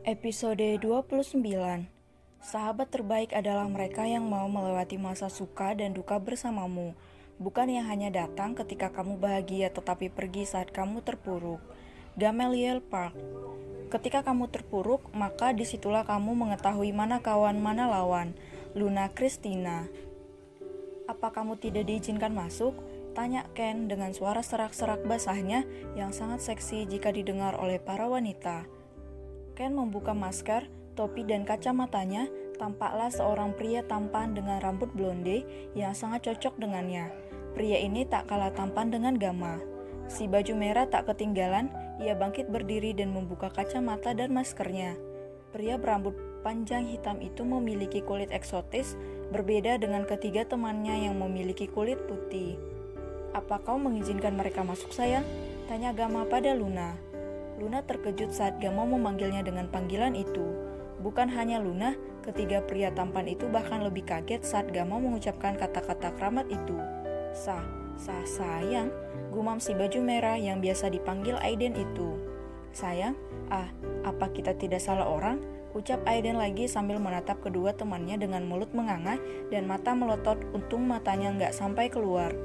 Episode 29. Sahabat terbaik adalah mereka yang mau melewati masa suka dan duka bersamamu, bukan yang hanya datang ketika kamu bahagia tetapi pergi saat kamu terpuruk. Gamaliel Park. Ketika kamu terpuruk, maka disitulah kamu mengetahui mana kawan mana lawan. Luna Christina. Apa kamu tidak diizinkan masuk? Tanya Ken dengan suara serak-serak basahnya yang sangat seksi jika didengar oleh para wanita. Ken membuka masker, topi dan kacamatanya, tampaklah seorang pria tampan dengan rambut blonde yang sangat cocok dengannya. Pria ini tak kalah tampan dengan Gamma. Si baju merah tak ketinggalan, ia bangkit berdiri dan membuka kacamata dan maskernya. Pria berambut panjang hitam itu memiliki kulit eksotis, berbeda dengan ketiga temannya yang memiliki kulit putih. "Apa kau mengizinkan mereka masuk, sayang?" tanya Gamma pada Luna. Luna terkejut saat Gamma memanggilnya dengan panggilan itu. Bukan hanya Luna, ketiga pria tampan itu bahkan lebih kaget saat Gamma mengucapkan kata-kata keramat itu. Sayang, gumam si baju merah yang biasa dipanggil Aiden itu. "Sayang, apa kita tidak salah orang?" ucap Aiden lagi sambil menatap kedua temannya dengan mulut menganga dan mata melotot, untung matanya nggak sampai keluar.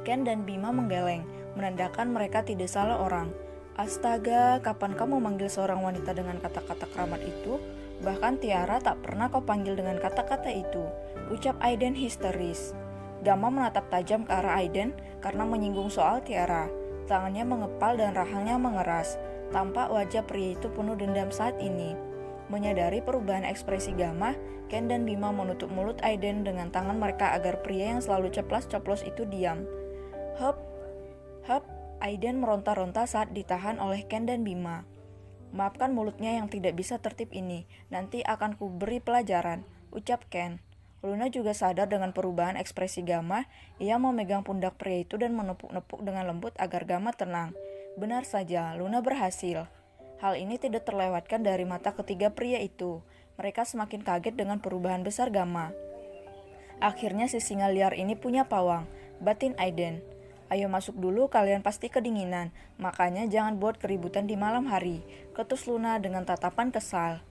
Ken dan Bima menggeleng, menandakan mereka tidak salah orang. "Astaga, kapan kamu memanggil seorang wanita dengan kata-kata keramat itu? Bahkan Tiara tak pernah kau panggil dengan kata-kata itu," ucap Aiden histeris. Gamma menatap tajam ke arah Aiden karena menyinggung soal Tiara. Tangannya mengepal dan rahangnya mengeras. Tampak wajah pria itu penuh dendam saat ini. Menyadari perubahan ekspresi Gamma, Ken dan Bima menutup mulut Aiden dengan tangan mereka agar pria yang selalu ceplas-ceplos itu diam. Hup, Aiden meronta-ronta saat ditahan oleh Ken dan Bima. "Maafkan mulutnya yang tidak bisa tertib ini, nanti akan kuberi pelajaran," ucap Ken. Luna juga sadar dengan perubahan ekspresi Gamma. Ia memegang pundak pria itu dan menepuk-nepuk dengan lembut agar Gamma tenang. Benar saja, Luna berhasil. Hal ini tidak terlewatkan dari mata ketiga pria itu. Mereka semakin kaget dengan perubahan besar Gamma. "Akhirnya si singa liar ini punya pawang," batin Aiden. "Ayo masuk dulu, kalian pasti kedinginan, makanya jangan buat keributan di malam hari," ketus Luna dengan tatapan kesal.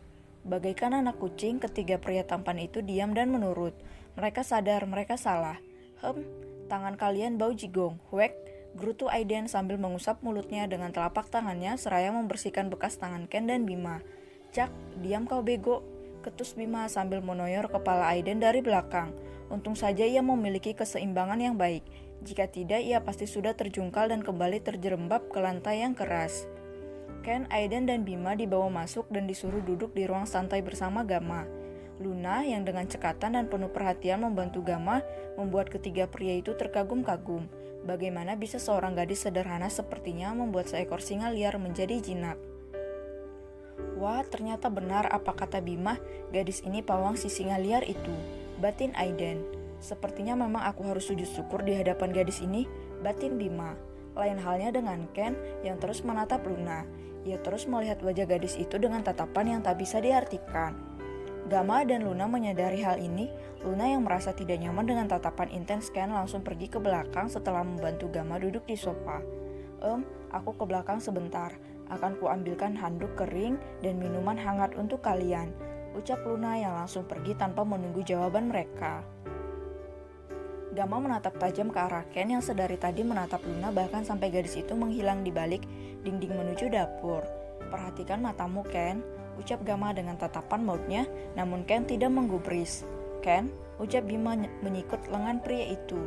Bagaikan anak kucing, ketiga pria tampan itu diam dan menurut. Mereka sadar mereka salah. Tangan kalian bau jigong, huek," gerutu Aiden sambil mengusap mulutnya dengan telapak tangannya seraya membersihkan bekas tangan Ken dan Bima. "Cak, diam kau bego," ketus Bima sambil menoyor kepala Aiden dari belakang. Untung saja ia memiliki keseimbangan yang baik. Jika tidak, ia pasti sudah terjungkal dan kembali terjerembab ke lantai yang keras. Ken, Aiden, dan Bima dibawa masuk dan disuruh duduk di ruang santai bersama Gamma. Luna yang dengan cekatan dan penuh perhatian membantu Gamma membuat ketiga pria itu terkagum-kagum. Bagaimana bisa seorang gadis sederhana sepertinya membuat seekor singa liar menjadi jinak? "Wah, ternyata benar apa kata Bima, gadis ini pawang si singa liar itu," batin Aiden. "Sepertinya memang aku harus sujud syukur di hadapan gadis ini," batin Bima. Lain halnya dengan Ken yang terus menatap Luna. Ia terus melihat wajah gadis itu dengan tatapan yang tak bisa diartikan. Gamma dan Luna menyadari hal ini. Luna yang merasa tidak nyaman dengan tatapan intens Ken langsung pergi ke belakang setelah membantu Gamma duduk di sofa. Aku ke belakang sebentar. Akan kuambilkan handuk kering dan minuman hangat untuk kalian," ucap Luna yang langsung pergi tanpa menunggu jawaban mereka. Gamma menatap tajam ke arah Ken yang sedari tadi menatap Luna bahkan sampai gadis itu menghilang di balik dinding menuju dapur. "Perhatikan matamu, Ken," ucap Gamma dengan tatapan mautnya, namun Ken tidak menggubris. "Ken," ucap Bima menyikut lengan pria itu.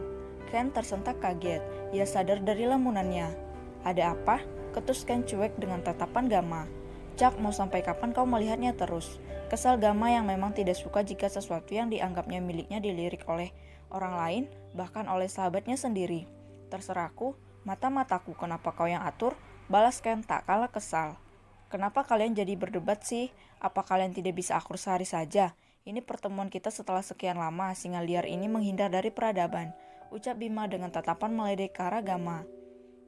Ken tersentak kaget, ia sadar dari lamunannya. "Ada apa?" ketus Ken cuek dengan tatapan Gamma. "Cak, mau sampai kapan kau melihatnya terus?" Kesal Gamma yang memang tidak suka jika sesuatu yang dianggapnya miliknya dilirik oleh orang lain, bahkan oleh sahabatnya sendiri. "Terserahku, mata-mataku, kenapa kau yang atur?" balas Ken tak kalah kesal. "Kenapa kalian jadi berdebat sih? Apa kalian tidak bisa akur sehari saja? Ini pertemuan kita setelah sekian lama, singa liar ini menghindar dari peradaban," ucap Bima dengan tatapan meledek ke arah Gamma.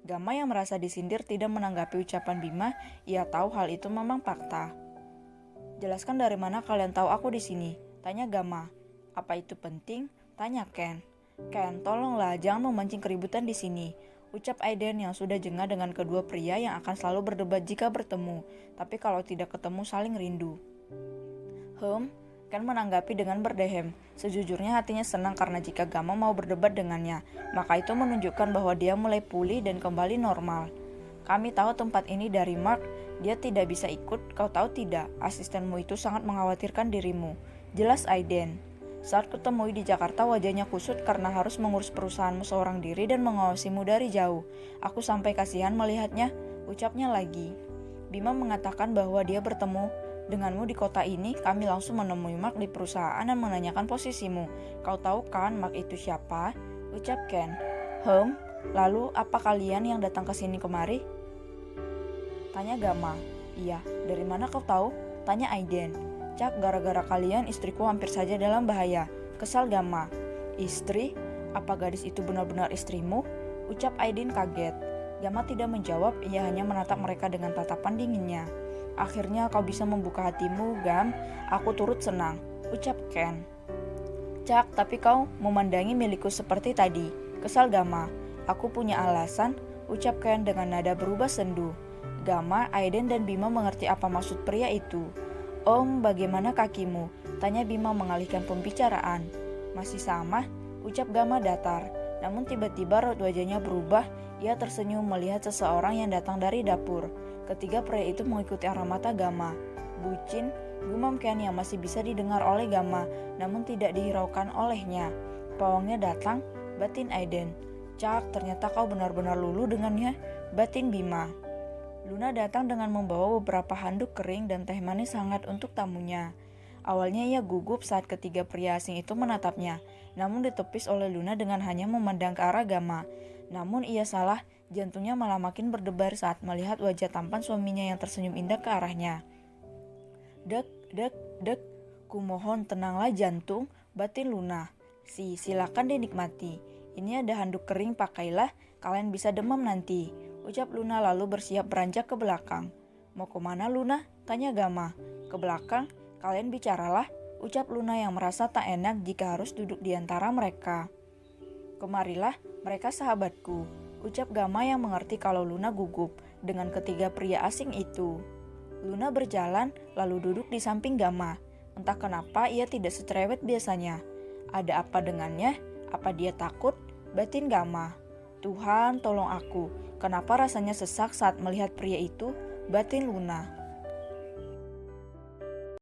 Gamma yang merasa disindir tidak menanggapi ucapan Bima, ia tahu hal itu memang fakta. "Jelaskan dari mana kalian tahu aku di sini?" tanya Gamma. "Apa itu penting?" tanya Ken. "Ken, tolonglah jangan memancing keributan di sini," ucap Aiden yang sudah jengah dengan kedua pria yang akan selalu berdebat jika bertemu, tapi kalau tidak ketemu saling rindu. Ken menanggapi dengan berdehem. Sejujurnya hatinya senang karena jika Gamma mau berdebat dengannya, maka itu menunjukkan bahwa dia mulai pulih dan kembali normal. Kami tahu tempat ini dari Mark, dia tidak bisa ikut, kau tahu tidak, asistenmu itu sangat mengkhawatirkan dirimu. Jelas Aiden. Saat kutemui di Jakarta wajahnya kusut karena harus mengurus perusahaanmu seorang diri dan mengawasimu dari jauh. Aku sampai kasihan melihatnya, ucapnya lagi. Bima mengatakan bahwa dia bertemu denganmu di kota ini. Kami langsung menemui Mark di perusahaan dan menanyakan posisimu. Kau tahu kan Mark itu siapa? Ucap Ken. Lalu apa kalian yang datang ke sini kemari? Tanya Gamma. Iya, dari mana kau tahu? Tanya Aiden. Cak, gara-gara kalian istriku hampir saja dalam bahaya. Kesal Gamma. Istri? Apa gadis itu benar-benar istrimu? Ucap Aiden kaget. Gamma tidak menjawab, ia hanya menatap mereka dengan tatapan dinginnya. Akhirnya kau bisa membuka hatimu, Gam. Aku turut senang. Ucap Ken. Cak, tapi kau memandangi milikku seperti tadi. Kesal Gamma. Aku punya alasan, ucap Ken dengan nada berubah sendu. Gamma, Aiden, dan Bima mengerti apa maksud pria itu. Om, bagaimana kakimu? Tanya Bima mengalihkan pembicaraan. Masih sama, ucap Gamma datar. Namun tiba-tiba raut wajahnya berubah, ia tersenyum melihat seseorang yang datang dari dapur. Ketiga pria itu mengikuti arah mata Gamma. Bucin, gumam Ken yang masih bisa didengar oleh Gamma, namun tidak dihiraukan olehnya. Pawangnya datang, batin Aiden. Cak, ternyata kau benar-benar luluh dengannya, batin Bima. Luna datang dengan membawa beberapa handuk kering dan teh manis hangat untuk tamunya. Awalnya ia gugup saat ketiga pria asing itu menatapnya, namun ditepis oleh Luna dengan hanya memandang ke arah Gamma. Namun ia salah, jantungnya malah makin berdebar saat melihat wajah tampan suaminya yang tersenyum indah ke arahnya. Dek, kumohon tenanglah jantung, batin Luna. Silakan dinikmati. Ini ada handuk kering, pakailah, kalian bisa demam nanti. Ucap Luna lalu bersiap beranjak ke belakang. Mau kemana Luna? Tanya Gamma. Ke belakang, kalian bicaralah. Ucap Luna yang merasa tak enak jika harus duduk di antara mereka. Kemarilah, mereka sahabatku. Ucap Gamma yang mengerti kalau Luna gugup dengan ketiga pria asing itu. Luna berjalan lalu duduk di samping Gamma. Entah kenapa ia tidak secerewet biasanya. Ada apa dengannya? Apa dia takut? Batin Gamma. Tuhan, tolong aku. Kenapa rasanya sesak saat melihat pria itu? Batin Luna.